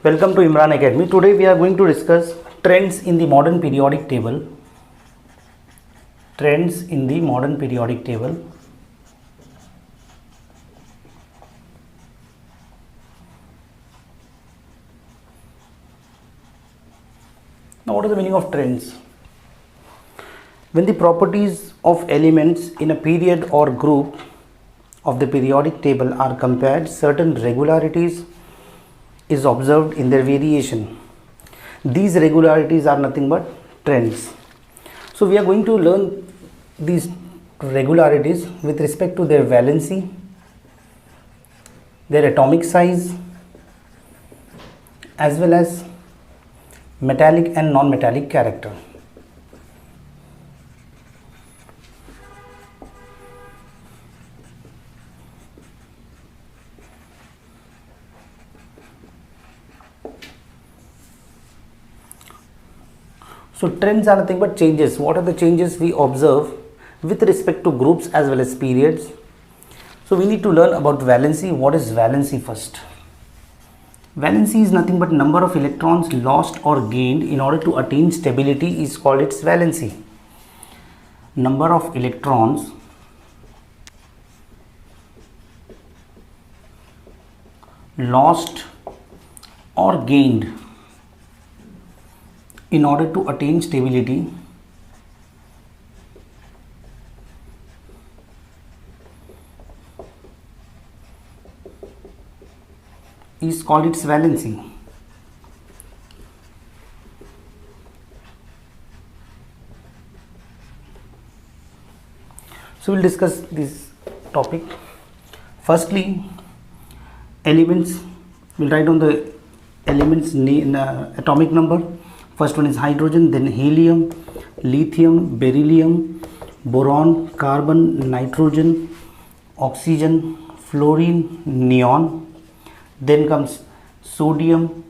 Welcome to Imran Academy. Today we are going to discuss trends in the modern periodic table. Trends in the modern periodic table. Now, what is the meaning of trends? When the properties of elements in a period or group of the periodic table are compared, certain regularities is observed in their variation. These regularities are nothing but trends. So we are going to learn these regularities with respect to their valency, their atomic size, as well as metallic and non-metallic character. So trends are nothing but changes. What are the changes we observe with respect to groups as well as periods? So we need to learn about valency. What is valency first? Valency is nothing but number of electrons lost or gained in order to attain stability is called its valency. Number of electrons lost or gained in order to attain stability is called its valency. So we'll discuss this topic. Firstly, elements. We'll write down the elements atomic number. First one is hydrogen, then helium, lithium, beryllium, boron, carbon, nitrogen, oxygen, fluorine, neon. Then comes sodium,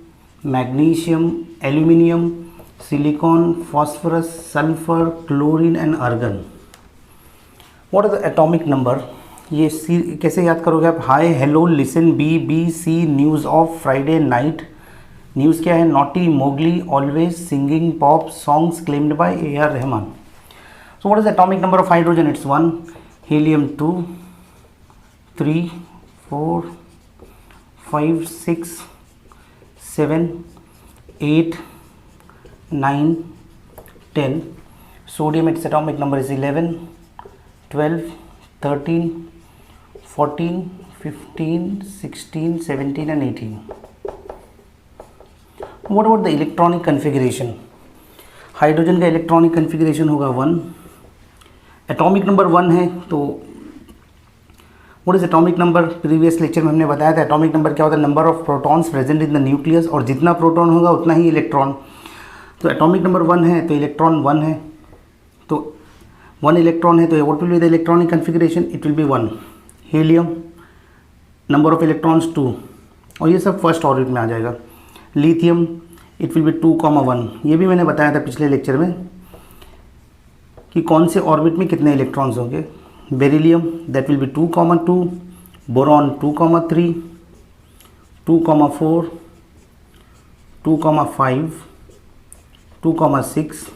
magnesium, aluminium, silicon, phosphorus, sulfur, chlorine and argon. What are the atomic number? ये कैसे याद करोगे आप? Hi, hello, listen, B C, news of, Friday night. News क्या है? Naughty, Mowgli, always, singing, pop, songs claimed by A.R. Rahman. So what is the atomic number of hydrogen? It's 1. Helium 2, 3, 4, 5, 6, 7, 8, 9, 10. Sodium, its atomic number is 11, 12, 13, 14, 15, 16, 17 and 18. What about the electronic configuration? Hydrogen का electronic configuration होगा 1. Atomic number 1 है तो what is atomic number? Previous lecture में हमने बताया था atomic number क्या होता है? Number of protons present in the nucleus, और जितना प्रोटॉन होगा उतना ही इलेक्ट्रॉन. तो एटॉमिक नंबर 1 है तो इलेक्ट्रॉन 1 है, तो 1 इलेक्ट्रॉन है तो what will be the electronic configuration? It will be 1. Helium, number of electrons 2, और ये सब फर्स्ट ऑर्बिट में आ जाएगा. Lithium, it will be 2,1. ये भी मैंने बताया था पिछले लेक्चर में कि कौन से ऑर्बिट में कितने इलेक्ट्रॉन्स होंगे. Beryllium, that will be 2,2. Boron 2,3, 2,4, 2,5, 2,6,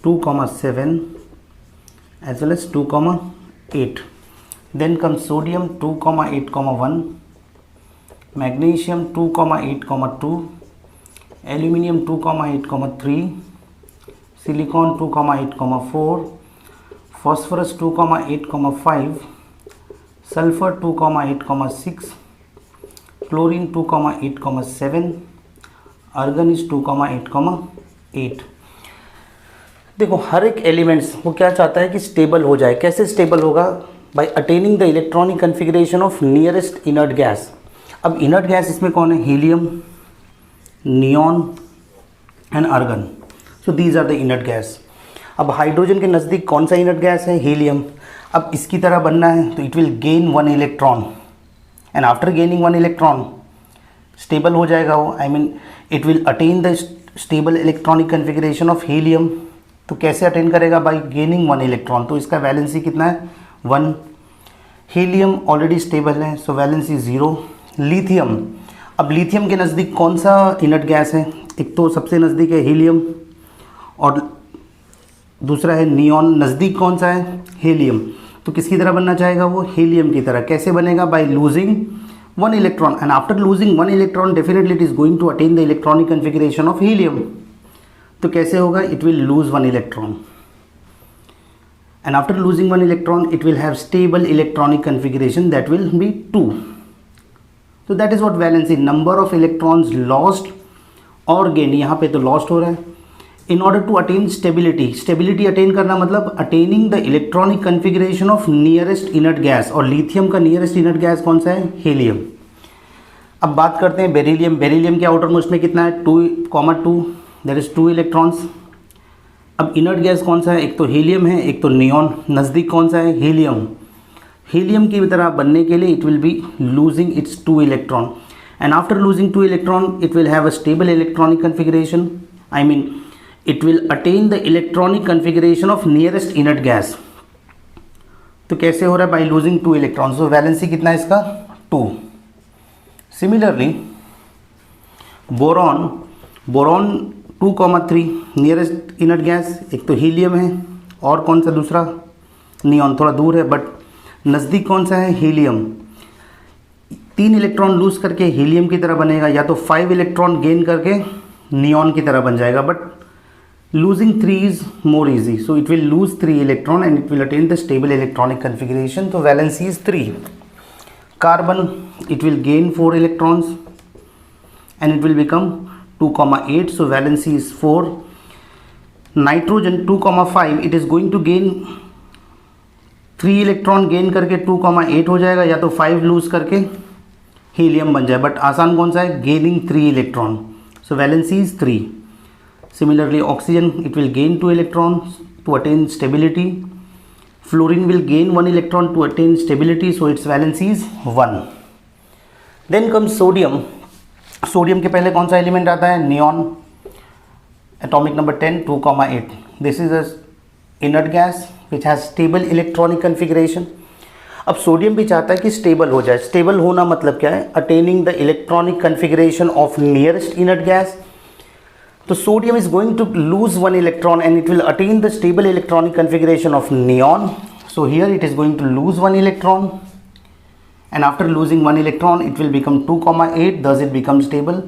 2,7 as well as 2,8. Then comes sodium 2,8,1, magnesium 2,8,2, aluminium 2,8,3, silicon 2,8,4, phosphorus 2,8,5, sulfur 2,8,6, chlorine 2,8,7, argon is 2,8,8. देखो हर एक एलिमेंट्स वो क्या चाहता है कि स्टेबल हो जाए. कैसे स्टेबल होगा? By attaining the electronic configuration of nearest inert gas. अब इनर्ट गैस इसमें कौन है? Helium, neon and argon. So these are the inert gas. अब हाइड्रोजन के नज़दीक कौन सा इनर्ट गैस है? हीलियम. अब इसकी तरह बनना है तो it will gain 1 electron, and after gaining 1 electron stable हो जाएगा वो. I mean it will attain the stable electronic configuration of helium. तो कैसे अटेन करेगा? Bye gaining 1 electron. तो इसका वैलेंसी कितना है? 1. हीलियम ऑलरेडी स्टेबल है, सो वैलेंसी 0. लिथियम, अब लिथियम के नज़दीक कौन सा इनर्ट गैस है? एक तो सबसे नज़दीक है हीलियम और दूसरा है नियॉन। नज़दीक कौन सा है? हीलियम। तो किसकी तरह बनना चाहेगा वो? हीलियम की तरह। कैसे बनेगा? By losing one electron, and after losing one electron definitely it is going to attain the electronic configuration of helium. तो कैसे होगा? It will lose one electron, and after losing one electron it will have stable electronic configuration that will be 2. So that is what valency, number of electrons lost or gain, यहाँ पे तो lost हो रहा है, in order to attain stability. stability attain करना मतलब attaining the electronic configuration of nearest inert gas, और lithium का nearest inert gas कौन सा है? helium. अब बात करते हैं बेरिलियम। बेरिलियम के आउटर मोस्ट में कितना है? 2,2, there is 2 electrons. अब इनर्ट गैस कौन सा है? एक तो हीलियम है, एक तो नियॉन। नज़दीक कौन सा है? हीलियम। हीलियम की तरह बनने के लिए it will be losing its 2 electron, and after losing 2 electron it will have a stable electronic configuration, I mean it will attain the electronic configuration of nearest inert gas. तो कैसे हो रहा है? By losing 2 electron. So valency कितना है इसका? 2. Similarly boron, boron 2,3 nearest inert gas, एक तो हीलियम है और कौन सा दूसरा? नियॉन। थोड़ा दूर है बट नज़दीक कौन सा है? हीलियम। 3 इलेक्ट्रॉन लूज करके हीलियम की तरह बनेगा, या तो 5 इलेक्ट्रॉन गेन करके नियॉन की तरह बन जाएगा, but losing 3 is more easy, so it will lose 3 electron and it will attain the stable electronic configuration. तो valency is 3. Carbon it will gain 4 electrons and it will become 2,8, so valency is 4. Nitrogen 2,5 it is going to gain 3 electron gain करके 2,8 हो जाएगा, या तो 5 loose करके helium बन जाए, but आसान कौन सा है? Gaining 3 electron, so valency is 3. Similarly oxygen it will gain 2 electron to attain stability. Fluorine will gain 1 electron to attain stability, so its valency is 1. Then comes sodium. Sodium के पहले कौन सा एलिमेंट आता है? Neon, atomic number 10, 2,8. This is a inert gas which has stable electronic configuration. अब sodium भी चाहता है कि स्टेबल हो जाए. स्टेबल होना मतलब क्या है? Attaining the electronic configuration of nearest inert gas. तो sodium is going to lose 1 electron and it will attain the stable electronic configuration of neon. So here it is going to lose 1 electron, and after losing 1 electron it will become 2,8, thus it becomes stable.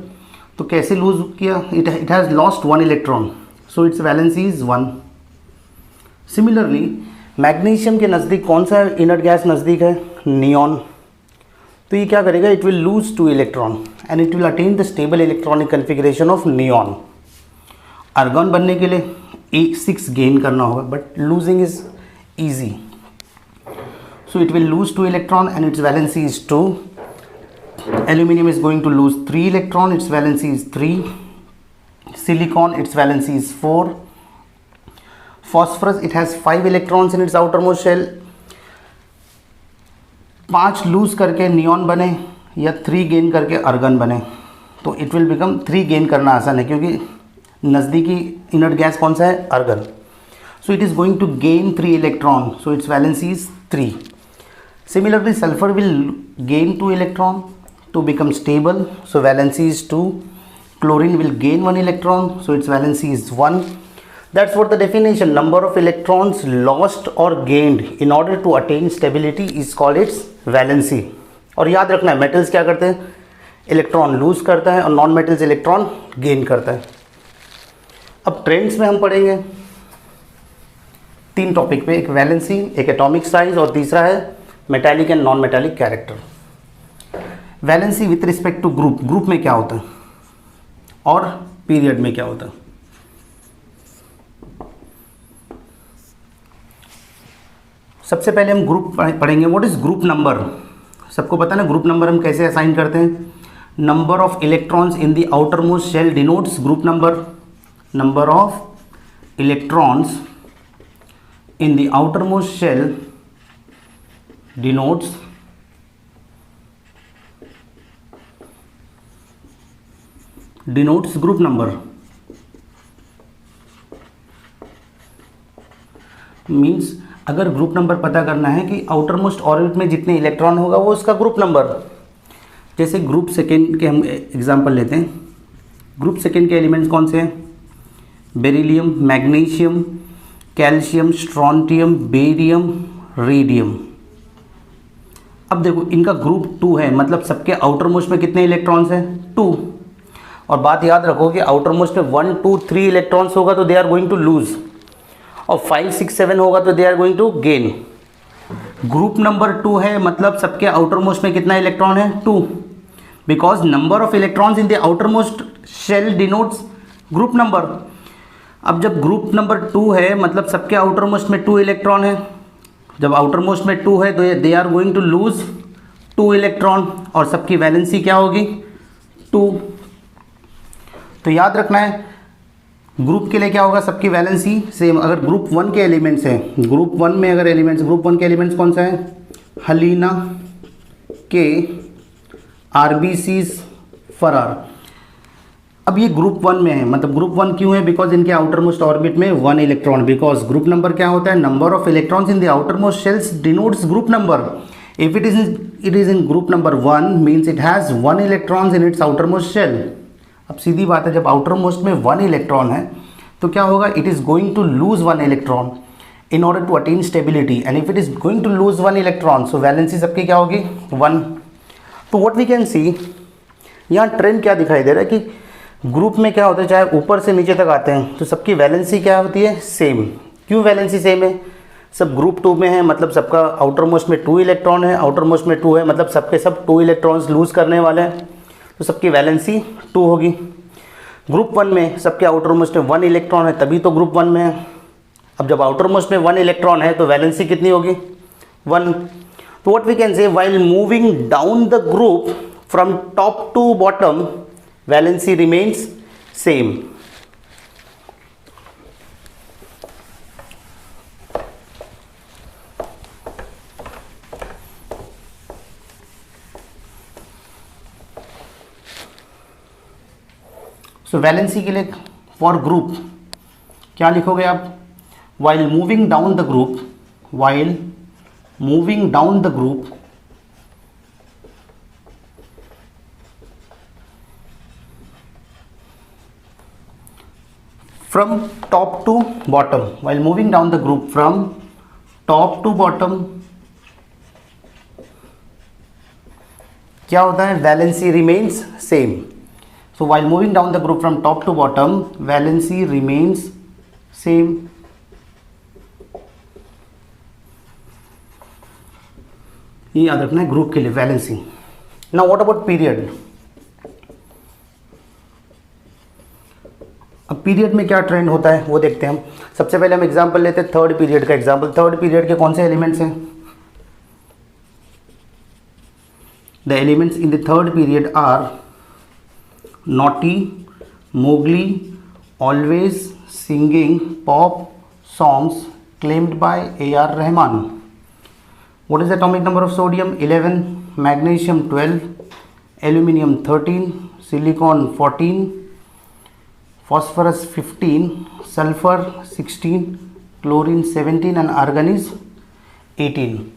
तो कैसे loose किया? it has lost 1 electron, so its valency is 1. Similarly magnesium के नज़दीक कौन सा inert gas नज़दीक है? Neon. तो ये क्या करेगा? it will lose 2 electron and it will attain the stable electronic configuration of neon. Argon बनने के लिए 6 गेन करना होगा, but losing is easy. So it will lose 2 electron and its valency is 2. Aluminium is going to lose 3 electron, its valency is 3. Silicon, its valency is 4. Phosphorus, it has 5 electrons in its outermost shell. 5 loose करके neon बने या 3 gain करके organ बने, तो it will become 3 gain करना आसान है क्योंकि नज़दीकी इनर्ट गैस कौन सा है? Organ. So it is going to gain 3 electron, so its valency is 3. Similarly sulfur will gain 2 electron to become stable, so valency is 2. Chlorine will gain 1 electron, so its valency is 1. That's what the definition. Number of electrons lost or gained in order to attain stability is called its valency. और याद रखना है metals क्या करते हैं? Electron lose करता है और नॉन मेटल्स इलेक्ट्रॉन गेन करता है. अब ट्रेंड्स में हम पढ़ेंगे 3 टॉपिक पे, एक वैलेंसी, एक एटॉमिक साइज और तीसरा है metallic and non metallic character. Valency with respect to group, group में क्या होता है और पीरियड में क्या होता है. सबसे पहले हम ग्रुप पढ़ेंगे. What is group number? सबको पता है ना ग्रुप नंबर हम कैसे असाइन करते हैं. Number of electrons in the outermost shell denotes group number. Number of electrons in the outermost shell denotes group number. Means अगर ग्रुप नंबर पता करना है कि आउटर मोस्ट ऑर्बिट में जितने इलेक्ट्रॉन होगा वो उसका ग्रुप नंबर. जैसे ग्रुप सेकेंड के हम एग्जांपल लेते हैं। ग्रुप सेकेंड के एलिमेंट्स कौन से हैं? Beryllium, magnesium, calcium, strontium, barium, radium. अब देखो इनका ग्रुप 2 है, मतलब सबके आउटर मोस्ट में कितने इलेक्ट्रॉन्स हैं? 2। और बात याद रखो कि आउटर मोस्ट में 1 2 3 इलेक्ट्रॉन्स होगा तो they are going to lose, और 5 6 7 होगा तो they are going to gain. Group number 2 है, मतलब सबके आउटर मोस्ट में कितना इलेक्ट्रॉन है? 2, because number of electrons in the outermost shell denotes group number. अब जब ग्रुप नंबर 2 है, मतलब सबके आउटर मोस्ट में 2 इलेक्ट्रॉन है। जब आउटर मोस्ट में 2 है तो they are going to lose 2 electron, और सबकी वैलेंसी क्या होगी? 2। तो याद रखना है ग्रुप के लिए क्या होगा? सबकी वैलेंसी सेम। अगर ग्रुप 1 के एलिमेंट्स हैं, ग्रुप 1 में अगर एलिमेंट्स, ग्रुप 1 के एलिमेंट्स कौन सा है? हलीना, के, आरबीसीज, फरार। अब ये ग्रुप 1 में है, मतलब ग्रुप 1 क्यों है? बिकॉज इनके आउटर मोस्ट ऑर्बिट में 1 इलेक्ट्रॉन, बिकॉज ग्रुप नंबर क्या होता है? Number of electrons in the outermost shells denotes group number. If it is in group number 1 means it has 1 electrons in its outermost shell. अब सीधी बात है, जब outer most में 1 electron है तो क्या होगा? It is going to lose 1 electron in order to attain stability, and if it is going to lose 1 electron, so valency सबकी क्या होगी? 1। तो व्हाट वी कैन सी, यहाँ ट्रेंड क्या दिखाई दे रहा है कि ग्रुप में क्या होता है, चाहे ऊपर से नीचे तक आते हैं तो सबकी वैलेंसी क्या होती है? सेम। क्यों वैलेंसी सेम है? सब ग्रुप 2 में है, मतलब सबका आउटर मोस्ट में 2 इलेक्ट्रॉन है, आउटर मोस्ट में 2 है, मतलब सबके सब 2 इलेक्ट्रॉन्स लूज करने वाले हैं, तो सबकी वैलेंसी 2 होगी। ग्रुप 1 में सबके आउटर मोस्ट में 1 इलेक्ट्रॉन है, तभी तो ग्रुप 1 में है। अब जब आउटर मोस्ट में 1 इलेक्ट्रॉन है तो वैलेंसी कितनी होगी? 1। तो what we can say, while moving down the group from top to bottom, valency remains same. So valency के लिए फॉर ग्रुप क्या लिखोगे आप? While moving down the group, while moving down the group from top to bottom, while moving down the group from top to bottom क्या होता है? Valency remains same. So while moving down the group from top to bottom, valency remains same. ये याद रखना है group के लिए valency. Now what about period? अब पीरियड में क्या ट्रेंड होता है वो देखते हैं हम। सबसे पहले हम एग्जांपल लेते हैं थर्ड पीरियड का एग्जांपल। थर्ड पीरियड के कौन से एलिमेंट्स हैं? The elements in the third period are naughty, Mowgli, always, singing, pop songs claimed by A.R. Rahman. What is the atomic number of sodium? 11, magnesium 12, aluminium 13, silicon 14, phosphorus 15, sulfur 16, chlorine 17, and argon is 18.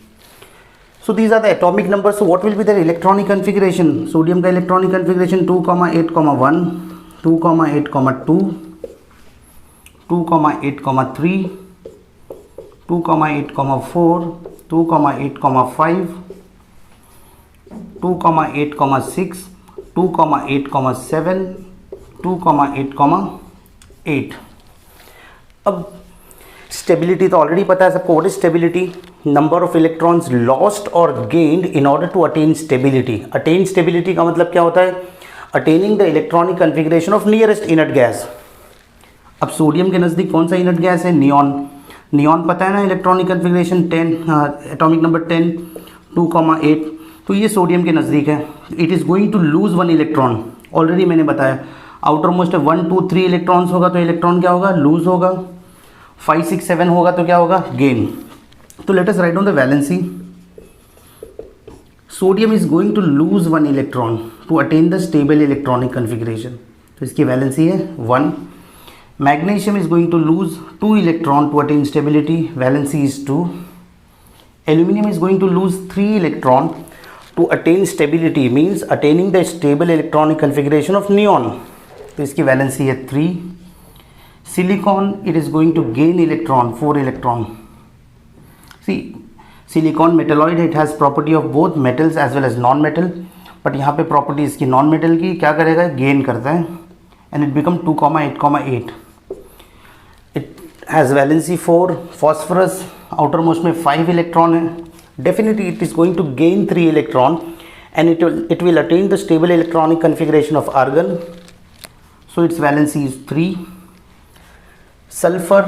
So these are the atomic numbers. So what will be their electronic configuration? Sodium का electronic configuration 2,8,1, 2,8,2, 2,8,3, 2,8,4, 2,8,5, 2,8,6, 2,8,7, 2,8,8। अब stability तो already पता है सबको। What is stability? Number of electrons lost और gained in order to attain stability. Attain stability का मतलब क्या होता है? Attaining the electronic configuration of nearest inert gas. अब सोडियम के नज़दीक कौन सा इनर्ट गैस है? नियॉन। नियॉन पता है ना, इलेक्ट्रॉनिक कन्फिग्रेशन 10, एटॉमिक नंबर 10, 2,8। तो ये सोडियम के नज़दीक है। It is going to lose 1 electron. Already मैंने बताया आउटर मोस्ट 1 2 3 इलेक्ट्रॉन्स होगा तो इलेक्ट्रॉन क्या होगा? लूज होगा। 5 6 7 होगा तो क्या होगा? गेन। तो let us write on the valency. Sodium is going to lose 1 electron to attain the stable electronic configuration, तो इसकी वैलेंसी है 1। Magnesium is going to lose 2 electron to attain stability, valency is 2। Aluminium is going to lose 3 electron to to attain stability means attaining the stable electronic configuration of neon. तो इसकी valency है 3. Silicon, it is going to gain electron, 4 electron. See, silicon metalloid, it has property of both metals as well as non-metal, but यहाँ पे property इसकी non-metal की क्या करेगा, gain करता है, and it become 2,8,8. It has valency 4. Phosphorus outermost में 5 electron है. Definitely it is going to gain 3 electron, and it will attain the stable electronic configuration of argon. So its valency is 3. Sulfur,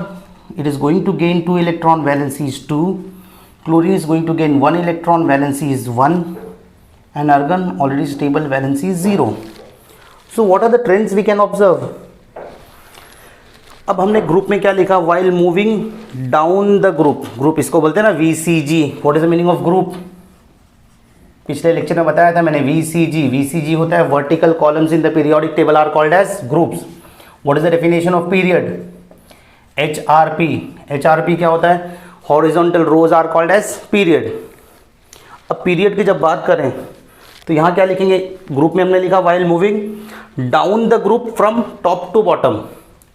it is going to gain 2 electron, valency is 2. Chlorine is going to gain 1 electron, valency is 1. And argon, already stable, valency is 0. So what are the trends we can observe? अब हमने group में क्या लिखा, while moving down the group. Group इसको बोलते हैं ना VCG. What is the meaning of group? पिछले लेक्चर में बताया था मैंने VCG. VCG होता है vertical columns in the periodic table are called as groups. What is the definition of period? HRP. HRP क्या होता है? Horizontal rows are called as period. अब पीरियड की जब बात करें तो यहाँ क्या लिखेंगे? ग्रुप में हमने लिखा while moving down the group from top to bottom.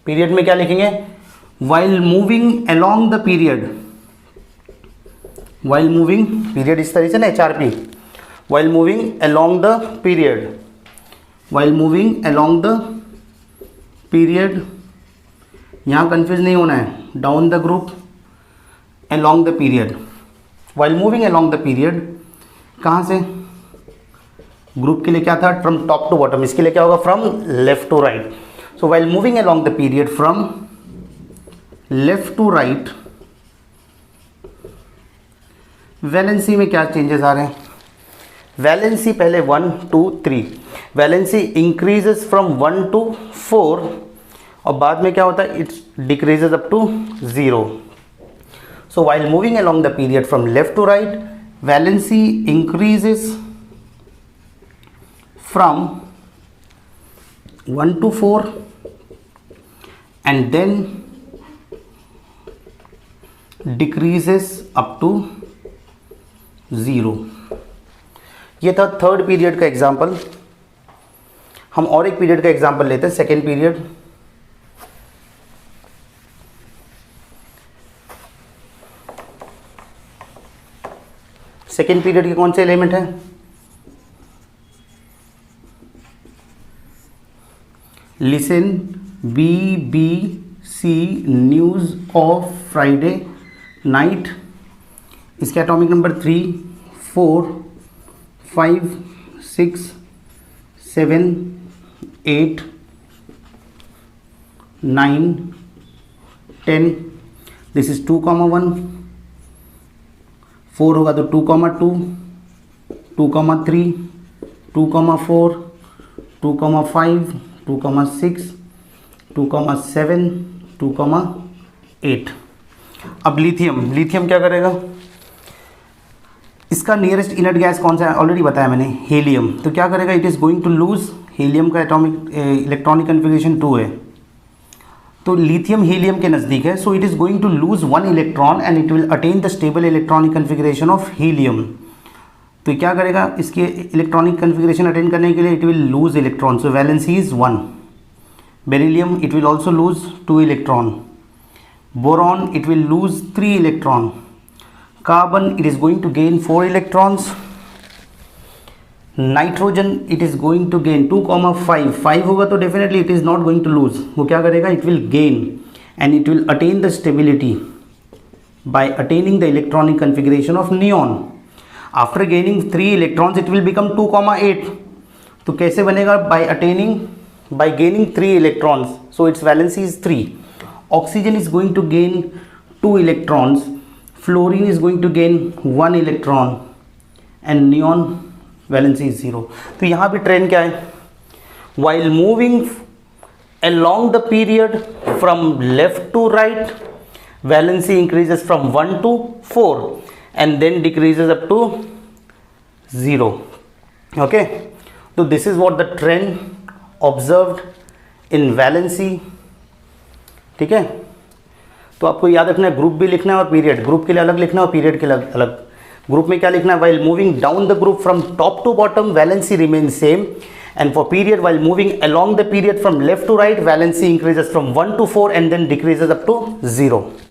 Period में क्या लिखेंगे? While moving along the period. While moving, period इस तरह से ना HRP. While moving along the period. While moving along the period. यहाँ कंफ्यूज नहीं होना है. Down the group, along the period. While moving along the period कहाँ से? ग्रुप के लिए क्या था? From top to bottom. इसके लिए क्या होगा? From left to right. So while moving along the period from left to right, valency में क्या चेंजेस आ रहे हैं? वैलेंसी पहले 1, 2, 3. वैलेंसी इंक्रीजेस फ्रॉम 1 to 4 और बाद में क्या होता है? It's decreases up to 0. So while moving along the period from left to right, valency increases from 1 to 4 and then decreases up to 0. ये था थर्ड पीरियड का एग्जाम्पल. हम और एक पीरियड का एग्जाम्पल लेते हैं, सेकेंड पीरियड. सेकेंड पीरियड के कौन से एलिमेंट हैं? Listen, BBC news of Friday night. इसके एटॉमिक नंबर 3, 4, 5, 6, 7, 8, 9, 10. This is 2,1. 4 होगा तो 2,2, 2,3, 2,4, 2,5, 2,6, 2,7, 2,8. अब लिथियम क्या करेगा? इसका नियरेस्ट इनर्ट गैस कौन सा है? ऑलरेडी बताया मैंने, हीलियम. तो क्या करेगा? It is going to lose. Helium का एटॉमिक इलेक्ट्रॉनिक कन्फिगरेशन 2 है, तो लिथियम हीलियम के नज़दीक है. So it is going to lose 1 electron and it will attain the stable electronic configuration of helium. तो क्या करेगा? इसके इलेक्ट्रॉनिक कन्फिगरेशन अटेन करने के लिए it will lose electron. So valency is 1. Beryllium, it will also lose 2 electron. Boron, it will lose 3 electron. Carbon, it is going to gain 4 electrons. Nitrogen, it is going to gain 2,5. 5 होगा तो definitely it is not going to lose. वो क्या करेगा? It will gain and it will attain the stability by attaining the electronic configuration of neon. After gaining 3 electrons it will become 2,8. तो कैसे बनेगा? By gaining 3 electrons. So its valency is 3. Oxygen is going to gain 2 electrons. Fluorine is going to gain 1 electron and neon valency is 0. तो यहाँ भी trend क्या है? While moving along the period from left to right, valency increases from 1 to 4 and then decreases up to 0. Okay, so this is what the trend observed in valency. ठीक है, तो आपको याद रखना है ग्रुप भी लिखना है और पीरियड. ग्रुप के लिए अलग लिखना है और पीरियड के लिए अलग. ग्रुप में क्या लिखना है, while moving down the group from top to bottom valency remains same, and for period while moving along the period from left to right valency increases from 1 to 4 and then decreases up to 0.